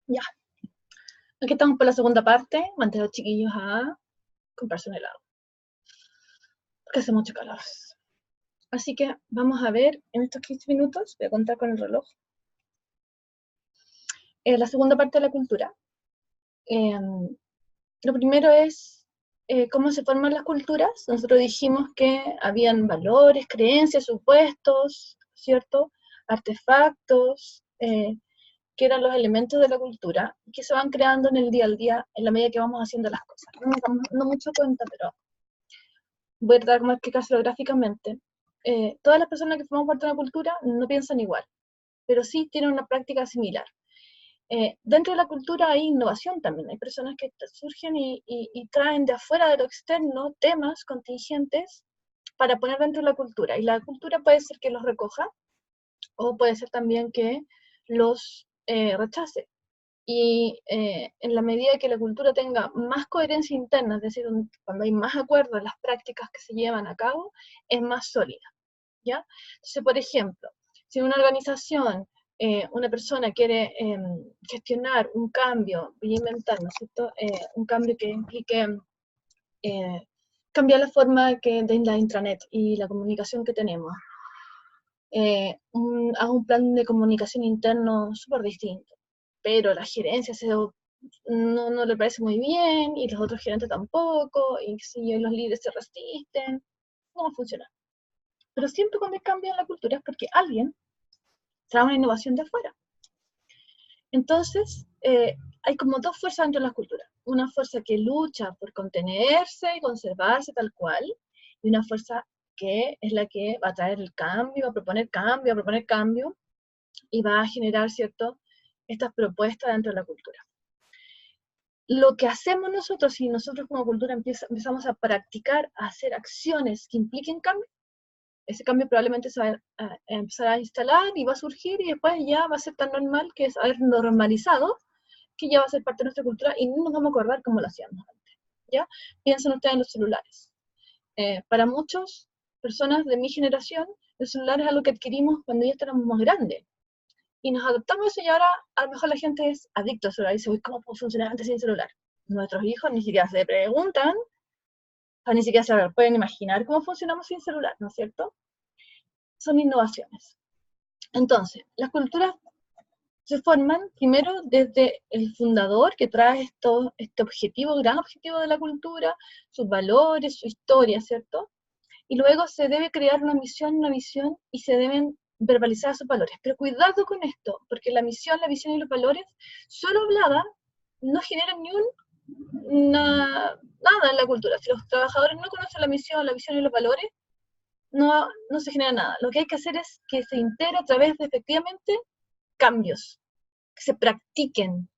Ya, aquí estamos por la segunda parte. Mandé a los chiquillos a comprarse un helado, porque hace mucho calor. Así que vamos a ver en estos 15 minutos, voy a contar con el reloj, la segunda parte de la cultura. Lo primero es cómo se forman las culturas. Nosotros dijimos que habían valores, creencias, supuestos, ¿cierto? Artefactos, que eran los elementos de la cultura, que se van creando en el día al día, en la medida que vamos haciendo las cosas. No nos damos no mucho cuenta, pero voy a tratar de explicárselo gráficamente. Todas las personas que forman parte de una cultura no piensan igual, pero sí tienen una práctica similar. Dentro de la cultura hay innovación también, hay personas que surgen y traen de afuera de lo externo temas contingentes para poner dentro de la cultura, y la cultura puede ser que los recoja, o puede ser también que los rechace. Y en la medida que la cultura tenga más coherencia interna, es decir, cuando hay más acuerdo en las prácticas que se llevan a cabo, es más sólida, ¿ya? Entonces, por ejemplo, si una organización, una persona quiere gestionar un cambio, voy a inventar, ¿no es cierto? Un cambio que implique cambiar la forma de la intranet y la comunicación que tenemos. Hago un plan de comunicación interno súper distinto, pero la gerencia no le parece muy bien, y los otros gerentes tampoco, y si los líderes se resisten, no va a funcionar. Pero siempre cuando hay cambio en la cultura es porque alguien trae una innovación de afuera. Entonces, hay como dos fuerzas dentro de las culturas. Una fuerza que lucha por contenerse y conservarse tal cual, y una fuerza que es la que va a traer el cambio, a proponer cambio, y va a generar, ¿cierto?, estas propuestas dentro de la cultura. Lo que hacemos nosotros, si nosotros como cultura empezamos a practicar, a hacer acciones que impliquen cambio, ese cambio probablemente se va a empezar a instalar y va a surgir, y después ya va a ser tan normal que es haber normalizado, que ya va a ser parte de nuestra cultura y no nos vamos a acordar cómo lo hacíamos antes, ¿ya? Piensen ustedes en los celulares. Para muchas personas de mi generación, el celular es algo que adquirimos cuando ya estábamos más grandes, y nos adoptamos eso, y ahora a lo mejor la gente es adicta al celular y dice, uy, ¿cómo puedo funcionar antes sin celular? Nuestros hijos ni siquiera se preguntan, o ni siquiera se pueden imaginar cómo funcionamos sin celular, ¿no es cierto? Son innovaciones. Entonces, las culturas se forman primero desde el fundador, que trae este objetivo, gran objetivo de la cultura, sus valores, su historia, ¿cierto? Y luego se debe crear una visión, y se deben verbalizar sus valores. Pero cuidado con esto, porque la misión, la visión y los valores, solo hablada, no generan nada en la cultura. Si los trabajadores no conocen la misión, la visión y los valores, no se genera nada. Lo que hay que hacer es que se integre a través de, efectivamente, cambios, que se practiquen.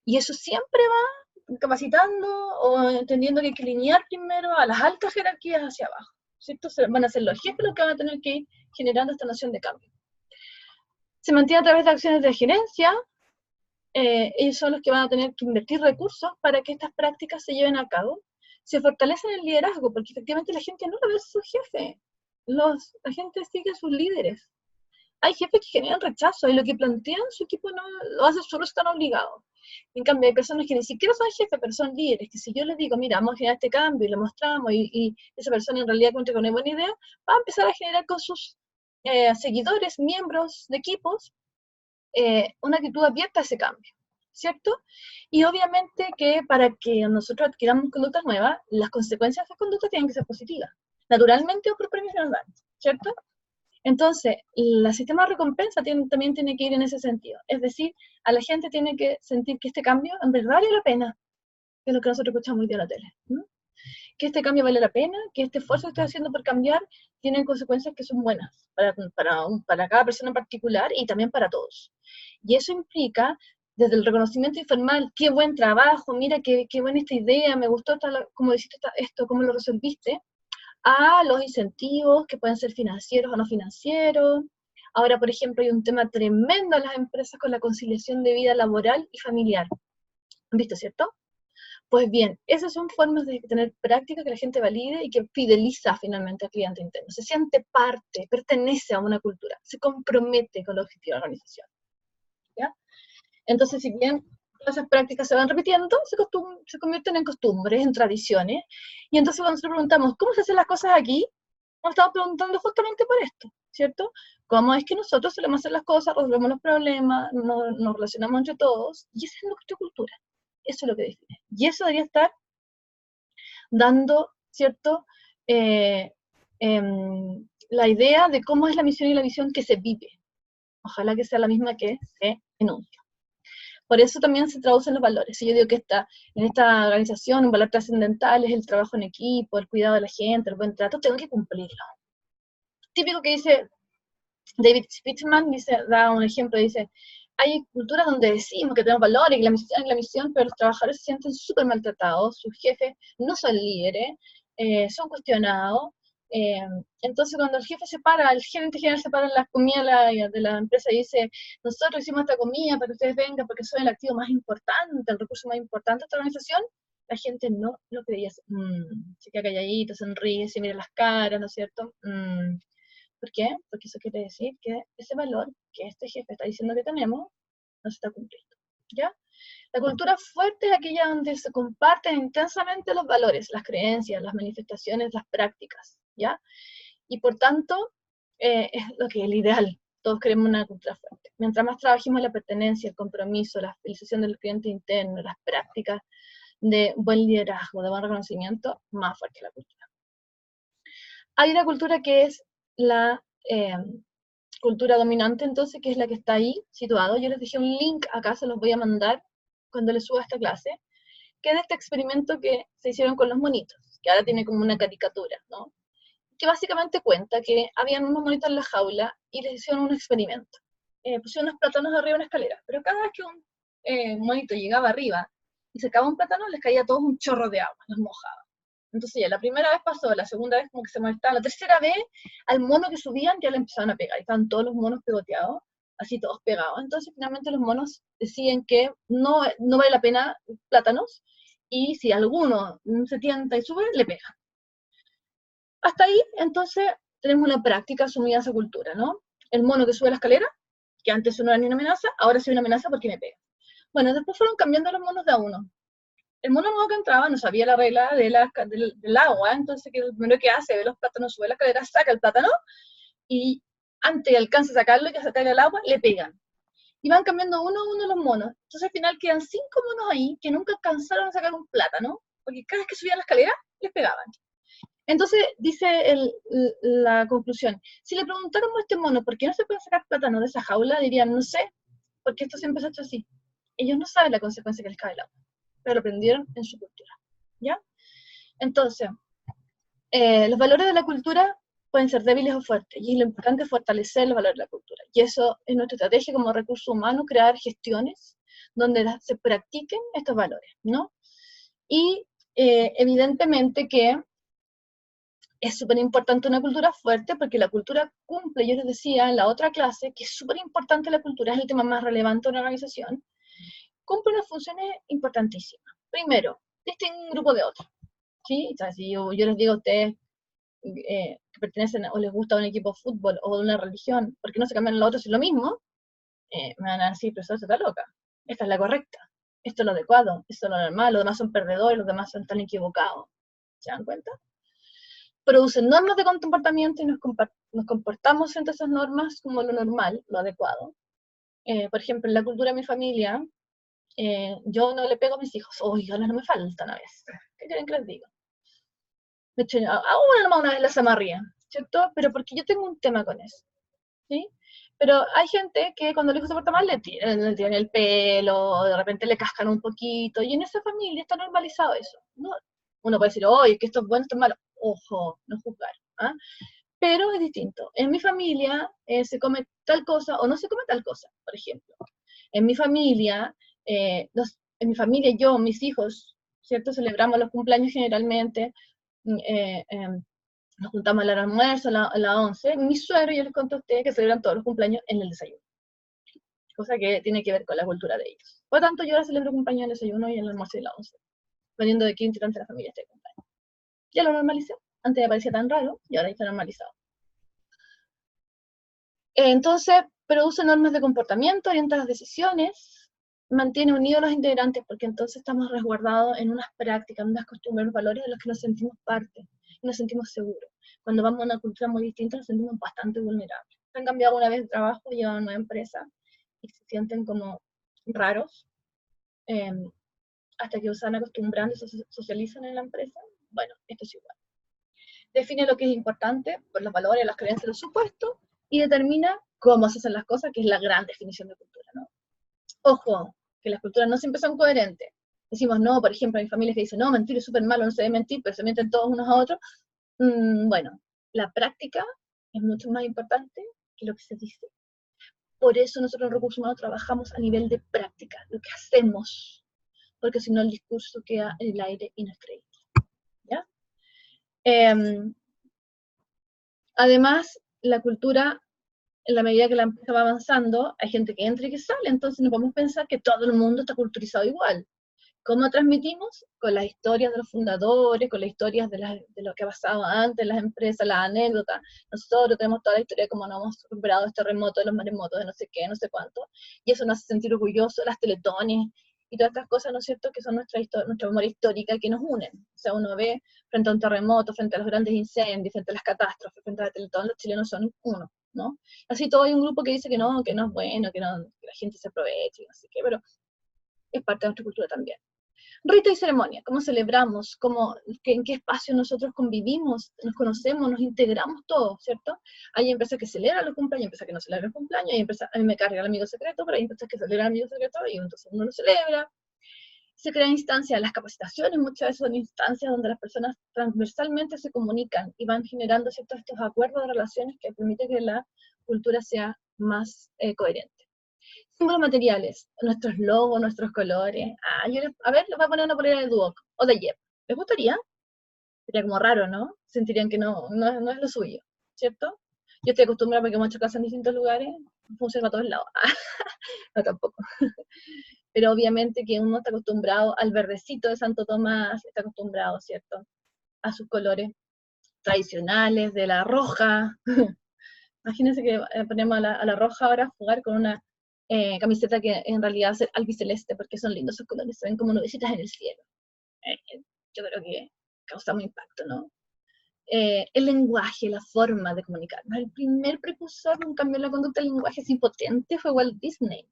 Y eso siempre va capacitando o entendiendo que hay que alinear primero a las altas jerarquías hacia abajo, ¿cierto? Van a ser los jefes los que van a tener que ir generando esta noción de cambio. Se mantiene a través de acciones de gerencia. Ellos son los que van a tener que invertir recursos para que estas prácticas se lleven a cabo. Se fortalece en el liderazgo, porque efectivamente la gente no lo ve a su jefe. La gente sigue a sus líderes. Hay jefes que generan rechazo, y lo que plantean su equipo no lo hace solo, están obligados. En cambio, hay personas que ni siquiera son jefes, pero son líderes, que si yo les digo, mira, vamos a generar este cambio, y lo mostramos, y esa persona en realidad encuentra con una buena idea, va a empezar a generar con sus seguidores, miembros de equipos, una actitud abierta a ese cambio, ¿cierto? Y obviamente que para que nosotros adquiramos conductas nuevas, las consecuencias de esa conducta tienen que ser positivas, naturalmente o por premios que nos dan, ¿cierto? Entonces, el sistema de recompensa también tiene que ir en ese sentido. Es decir, a la gente tiene que sentir que este cambio en verdad vale la pena, que es lo que nosotros escuchamos hoy día en la tele, ¿no? Que este cambio vale la pena, que este esfuerzo que estoy haciendo por cambiar tiene consecuencias que son buenas para cada persona en particular, y también para todos. Y eso implica, desde el reconocimiento informal, qué buen trabajo, mira qué buena esta idea, me gustó cómo hiciste esto, cómo lo resolviste, a los incentivos, que pueden ser financieros o no financieros. Ahora, por ejemplo, hay un tema tremendo en las empresas con la conciliación de vida laboral y familiar. ¿Han visto, cierto? Pues bien, esas son formas de tener práctica que la gente valide y que fideliza finalmente al cliente interno. Se siente parte, pertenece a una cultura, se compromete con el objetivo de la organización, ¿ya? Entonces, si bien esas prácticas se van repitiendo, se convierten en costumbres, en tradiciones, y entonces cuando nosotros preguntamos, ¿cómo se hacen las cosas aquí? Nos estamos preguntando justamente por esto, ¿cierto? ¿Cómo es que nosotros solemos hacer las cosas, resolvemos los problemas, nos relacionamos entre todos? Y esa es nuestra cultura. Eso es lo que define. Y eso debería estar dando, ¿cierto? La idea de cómo es la misión y la visión que se vive. Ojalá que sea la misma que se enuncia. Por eso también se traducen los valores. Si yo digo que en esta organización un valor trascendental es el trabajo en equipo, el cuidado de la gente, el buen trato, tengo que cumplirlo. Típico que dice David Spitzman, da un ejemplo, dice, hay culturas donde decimos que tenemos valores y la misión, pero los trabajadores se sienten súper maltratados, sus jefes no son líderes, son cuestionados. Entonces cuando el gerente general separa las comidas de la empresa y dice, nosotros hicimos esta comida para que ustedes vengan porque son el activo más importante, el recurso más importante de esta organización, la gente no lo creía. Se queda calladito, sonríe, se mira las caras, ¿no es cierto? ¿Por qué? Porque eso quiere decir que ese valor que este jefe está diciendo que tenemos no se está cumpliendo. ¿Ya? La cultura fuerte es aquella donde se comparten intensamente los valores, las creencias, las manifestaciones, las prácticas. ¿Ya? Y por tanto, es lo que es el ideal. Todos queremos una cultura fuerte. Mientras más trabajemos la pertenencia, el compromiso, la fidelización del cliente interno, las prácticas de buen liderazgo, de buen reconocimiento, más fuerte es la cultura. Hay una cultura que es la cultura dominante, entonces, que es la que está ahí situado. Yo les dejé un link acá, se los voy a mandar cuando les suba esta clase, que es de este experimento que se hicieron con los monitos, que ahora tiene como una caricatura, ¿no? Que básicamente cuenta que habían unos monitos en la jaula y les hicieron un experimento. Pusieron unos plátanos arriba de una escalera, pero cada vez que un monito llegaba arriba y sacaba un plátano, les caía a todos un chorro de agua, los mojaba. Entonces ya la primera vez pasó, la segunda vez como que se molestaban, la tercera vez al mono que subían ya le empezaban a pegar, y estaban todos los monos pegoteados, así todos pegados. Entonces finalmente los monos deciden que no vale la pena plátanos, y si alguno se tienta y sube, le pega. Hasta ahí, entonces, tenemos una práctica asumida esa cultura, ¿no? El mono que sube la escalera, que antes no era ni una amenaza, ahora sí una amenaza porque me pega. Bueno, después fueron cambiando los monos de a uno. El mono nuevo que entraba no sabía la regla del agua, entonces lo primero que hace, ve los plátanos, sube la escalera, saca el plátano, y antes de alcance a sacarlo y que se caiga el agua, le pegan. Y van cambiando uno a uno los monos. Entonces al final quedan 5 monos ahí que nunca alcanzaron a sacar un plátano, porque cada vez que subían la escalera, les pegaban. Entonces dice la conclusión, si le preguntáramos a este mono por qué no se puede sacar plátano de esa jaula, dirían, no sé, porque esto siempre se ha hecho así. Ellos no saben la consecuencia que les cae el agua, pero lo aprendieron en su cultura. ¿Ya? Entonces, los valores de la cultura pueden ser débiles o fuertes, y lo importante es fortalecer los valores de la cultura. Y eso es nuestra estrategia como recurso humano, crear gestiones donde se practiquen estos valores, ¿no? Y evidentemente que es súper importante una cultura fuerte porque la cultura cumple, yo les decía en la otra clase, que es súper importante la cultura, es el tema más relevante de una organización, cumple unas funciones importantísimas. Primero, distingue un grupo de otro, ¿sí? O sea, si yo les digo a ustedes que pertenecen o les gusta un equipo de fútbol o de una religión, ¿por qué no se cambian a los otros si es lo mismo? Me van a decir, pero eso está loca, esta es la correcta, esto es lo adecuado, esto es lo normal, los demás son perdedores, los demás están equivocados. ¿Se dan cuenta? Producen normas de comportamiento y nos comportamos frente a esas normas como lo normal, lo adecuado. Por ejemplo, en la cultura de mi familia, yo no le pego a mis hijos. Oiga, no me faltan a veces. ¿Qué quieren que les diga? De hecho, una vez la zamarría, ¿cierto? Pero porque yo tengo un tema con eso, ¿sí? Pero hay gente que cuando el hijo se porta mal le tiran el pelo, de repente le cascan un poquito, y en esa familia está normalizado eso, ¿no? Uno puede decir, oye, que esto es bueno, esto es malo. Ojo, no juzgar. ¿Ah? Pero es distinto. En mi familia se come tal cosa o no se come tal cosa, por ejemplo. En mi familia, yo, mis hijos, ¿cierto? Celebramos los cumpleaños generalmente, nos juntamos a la almuerzo, a la 11. Mi suegro, yo les conté a ustedes que celebran todos los cumpleaños en el desayuno. Cosa que tiene que ver con la cultura de ellos. Por lo tanto, yo ahora celebro cumpleaños en el desayuno y en el almuerzo de la 11. Dependiendo de qué integrante de la familia esté cumpleaños. Ya lo normalicé. Antes me parecía tan raro y ahora está normalizado. Entonces, produce normas de comportamiento, orienta las decisiones, mantiene unidos a los integrantes, porque entonces estamos resguardados en unas prácticas, en unas costumbres, unos valores de los que nos sentimos parte, y nos sentimos seguros. Cuando vamos a una cultura muy distinta nos sentimos bastante vulnerables. ¿Han cambiado una vez de trabajo, llevan a una empresa y se sienten como raros, eh, hasta que se van acostumbrando y se socializan en la empresa? Bueno, esto es igual. Define lo que es importante por los valores, las creencias, los supuestos, y determina cómo se hacen las cosas, que es la gran definición de cultura, ¿no? Ojo, que las culturas no siempre son coherentes. Decimos, no, por ejemplo, hay familias que dicen, no, mentir es súper malo, no se debe mentir, pero se mienten todos unos a otros. Bueno, la práctica es mucho más importante que lo que se dice. Por eso nosotros en Recursos Humanos trabajamos a nivel de práctica, lo que hacemos, porque si no el discurso queda en el aire y no es creíble. ¿Ya? Además, la cultura, en la medida que la empresa va avanzando, hay gente que entra y que sale, entonces no podemos pensar que todo el mundo está culturizado igual. ¿Cómo transmitimos? Con las historias de los fundadores, con las historias de lo que ha pasado antes, las empresas, las anécdotas. Nosotros tenemos toda la historia de cómo nos hemos recuperado este terremoto, de los maremotos, de no sé qué, no sé cuánto. Y eso nos hace sentir orgullosos, las teletones y todas estas cosas, ¿no es cierto?, que son nuestra memoria histórica que nos unen. O sea, uno ve frente a un terremoto, frente a los grandes incendios, frente a las catástrofes, frente a la teletón, los chilenos son uno, ¿no? Así todo hay un grupo que dice que no es bueno, que la gente se aproveche, no sé qué, pero es parte de nuestra cultura también. Rito y ceremonia, cómo celebramos, en qué espacio nosotros convivimos, nos conocemos, nos integramos todos, ¿cierto? Hay empresas que celebran los cumpleaños, hay empresas que no celebran los cumpleaños, hay empresas, a mí me carga el amigo secreto, pero hay empresas que celebran el amigo secreto y entonces uno lo celebra. Se crean instancias, las capacitaciones muchas veces son instancias donde las personas transversalmente se comunican y van generando ciertos estos acuerdos de relaciones que permiten que la cultura sea más coherente. Símbolos materiales, nuestros logos, nuestros colores. A ver, les voy a poner una polera de Duoc o de Yep. ¿Les gustaría? Sería como raro, ¿no? Sentirían que no es lo suyo, ¿cierto? Yo estoy acostumbrada porque hemos hecho clases en distintos lugares, funciona a todos lados. No, tampoco. Pero obviamente que uno está acostumbrado al verdecito de Santo Tomás, está acostumbrado, ¿cierto?, a sus colores tradicionales, de la roja. Imagínense que ponemos a la roja ahora a jugar con una camiseta que en realidad es albiceleste, porque son lindos esos colores, se ven como nubecitas en el cielo. Yo creo que causa un impacto, ¿no? El lenguaje, la forma de comunicarnos. El primer precursor de un cambio en la conducta del lenguaje así potente fue Walt Disney,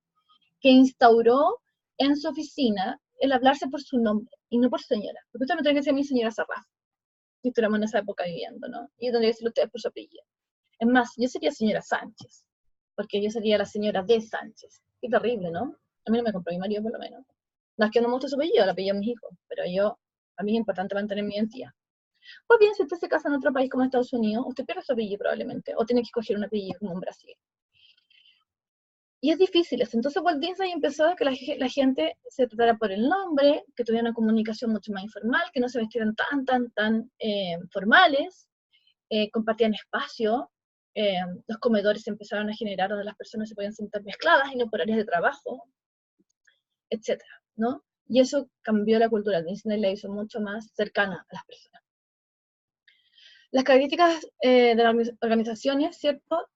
que instauró en su oficina el hablarse por su nombre y no por señora. Porque usted me tiene que decir mi señora Sarraf, si estuviéramos en esa época viviendo, ¿no? Y yo tendría que decirle ustedes por su apellido. Es más, yo sería señora Sánchez, porque yo sería la señora de Sánchez. Qué terrible, ¿no? A mí no me compró mi marido, por lo menos. No es que no me guste su apellido, el apellido de mis hijos, pero a mí es importante mantener mi identidad. Pues bien, si usted se casa en otro país como Estados Unidos, usted pierde su apellido probablemente, o tiene que escoger un apellido como en Brasil. Y es difícil eso. Entonces Walt Disney empezó a que la gente se tratara por el nombre, que tuviera una comunicación mucho más informal, que no se vestieran tan formales, compartían espacio, los comedores se empezaron a generar donde las personas se podían sentar mezcladas y no por áreas de trabajo, etcétera, ¿no? Y eso cambió la cultura. Disney la hizo mucho más cercana a las personas. Las características de las organizaciones, ¿cierto?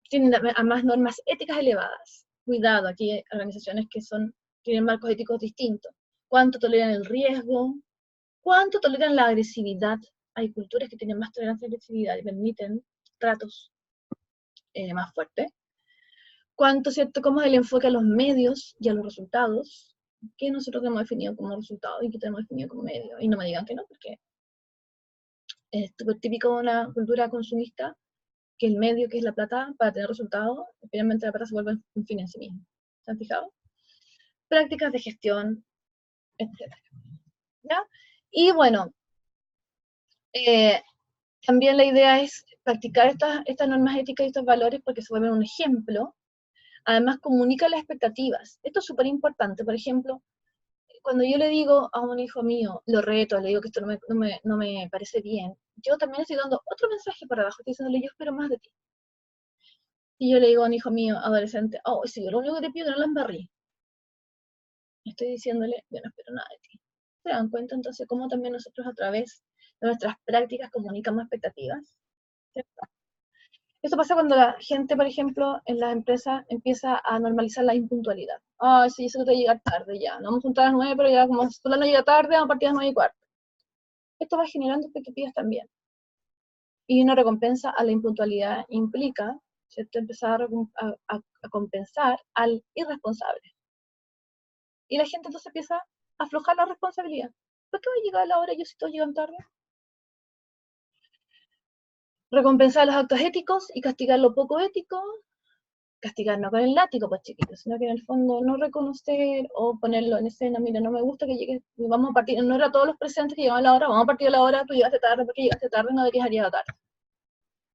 Tienen además normas éticas elevadas. Cuidado, aquí hay organizaciones que tienen marcos éticos distintos. ¿Cuánto toleran el riesgo? ¿Cuánto toleran la agresividad? Hay culturas que tienen más tolerancia a la agresividad y permiten tratos más fuertes. ¿Cuánto, cierto? ¿Cómo es el enfoque a los medios y a los resultados? ¿Qué nosotros tenemos definido como resultado y qué tenemos definido como medio? Y no me digan que no, porque es típico de una cultura consumista que el medio, que es la plata, para tener resultados, finalmente la plata se vuelve un fin en sí mismo. ¿Se han fijado? Prácticas de gestión, etc. ¿Ya? Y bueno, también la idea es practicar estas normas éticas y estos valores porque se vuelven un ejemplo. Además, comunica las expectativas. Esto es súper importante. Por ejemplo, cuando yo le digo a un hijo mío, lo reto, le digo que esto no me parece bien, yo también estoy dando otro mensaje para abajo, estoy diciéndole, yo espero más de ti. Y yo le digo a un hijo mío, adolescente, oh, si yo lo único que te pido es que no la embarrí. Estoy diciéndole, yo no espero nada de ti. ¿Se dan cuenta entonces cómo también nosotros a través de nuestras prácticas comunicamos expectativas? ¿Cierto? Eso pasa cuando la gente, por ejemplo, en las empresas empieza a normalizar la impuntualidad. Ah, sí, eso te va a llegar tarde ya. Nos vamos a juntar a las 9, pero ya como fulano llega tarde, vamos a partir a las 9:15. Esto va generando expectativas también. Y una recompensa a la impuntualidad implica, ¿cierto?, empezar a compensar al irresponsable. Y la gente entonces empieza a aflojar la responsabilidad. ¿Por qué va a llegar a la hora yo si todos llegan tarde? Recompensar los actos éticos y castigar lo poco ético. Castigar no con el látigo, pues chiquitos, sino que en el fondo no reconocer o ponerlo en escena. Mira, no me gusta que llegues, vamos a partir, no era todos los presentes que llegaban a la hora, vamos a partir a la hora, tú llegaste tarde porque llegaste tarde, no deberías haber llegado tarde.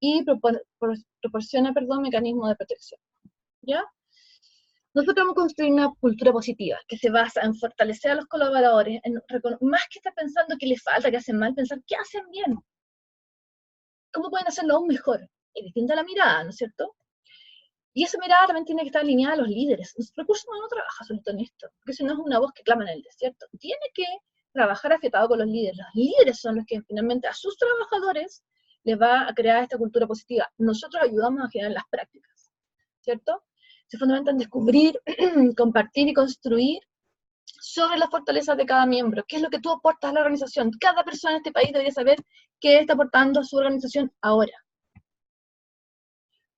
Y proporciona, mecanismos de protección. ¿Ya? Nosotros vamos a construir una cultura positiva que se basa en fortalecer a los colaboradores, más que estar pensando qué les falta, qué hacen mal, pensar qué hacen bien. ¿Cómo pueden hacerlo aún mejor? Es distinta la mirada, ¿no es cierto? Y esa mirada también tiene que estar alineada a los líderes. El recurso humano no trabaja solito en esto, porque si no es una voz que clama en el desierto. Tiene que trabajar afiatado con los líderes. Los líderes son los que finalmente a sus trabajadores les va a crear esta cultura positiva. Nosotros ayudamos a generar las prácticas, ¿cierto? Se fundamenta en descubrir, compartir y construir sobre las fortalezas de cada miembro. ¿Qué es lo que tú aportas a la organización? Cada persona en este país debería saber qué está aportando a su organización ahora.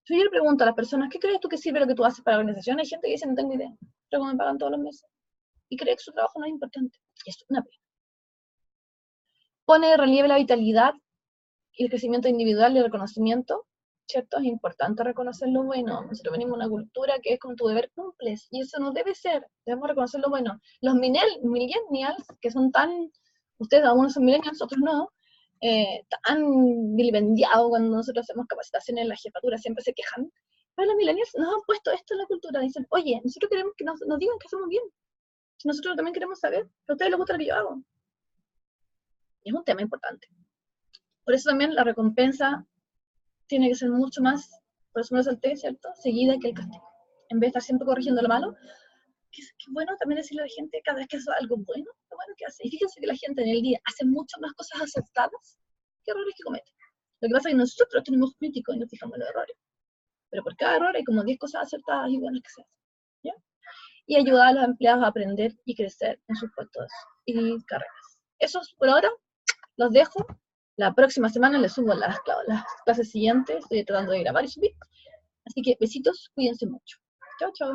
Si yo le pregunto a las personas, ¿qué crees tú que sirve lo que tú haces para la organización? Hay gente que dice, no tengo idea, pero me pagan todos los meses. Y cree que su trabajo no es importante. Y es una pena. Pone de relieve la vitalidad y el crecimiento individual y el reconocimiento, ¿cierto? Es importante reconocer lo bueno. Nosotros venimos de una cultura que es con tu deber cumples, y eso no debe ser. Debemos reconocer lo bueno. Los millennials, que son tan, ustedes algunos son millennials, otros no, tan vilipendiados cuando nosotros hacemos capacitaciones en la jefatura, siempre se quejan. Pero los millennials nos han puesto esto en la cultura. Dicen, oye, nosotros queremos que nos digan que hacemos bien. Nosotros también queremos saber que a ustedes les gusta lo que yo hago. Y es un tema importante. Por eso también la recompensa tiene que ser mucho más, por eso me lo salté, ¿cierto?, seguida que el castigo. En vez de estar siempre corrigiendo lo malo, que es bueno también decirle a la gente cada vez que hace algo bueno, lo bueno que hace. Y fíjense que la gente en el día hace mucho más cosas acertadas que errores que comete. Lo que pasa es que nosotros tenemos críticos y nos fijamos en los errores. Pero por cada error hay como 10 cosas acertadas y buenas que se hacen. ¿Ya? Y ayudar a los empleados a aprender y crecer en sus puestos y carreras. Eso por ahora los dejo. La próxima semana les subo las clases siguientes. Estoy tratando de grabar y subir. Así que besitos, cuídense mucho. Chao, chao.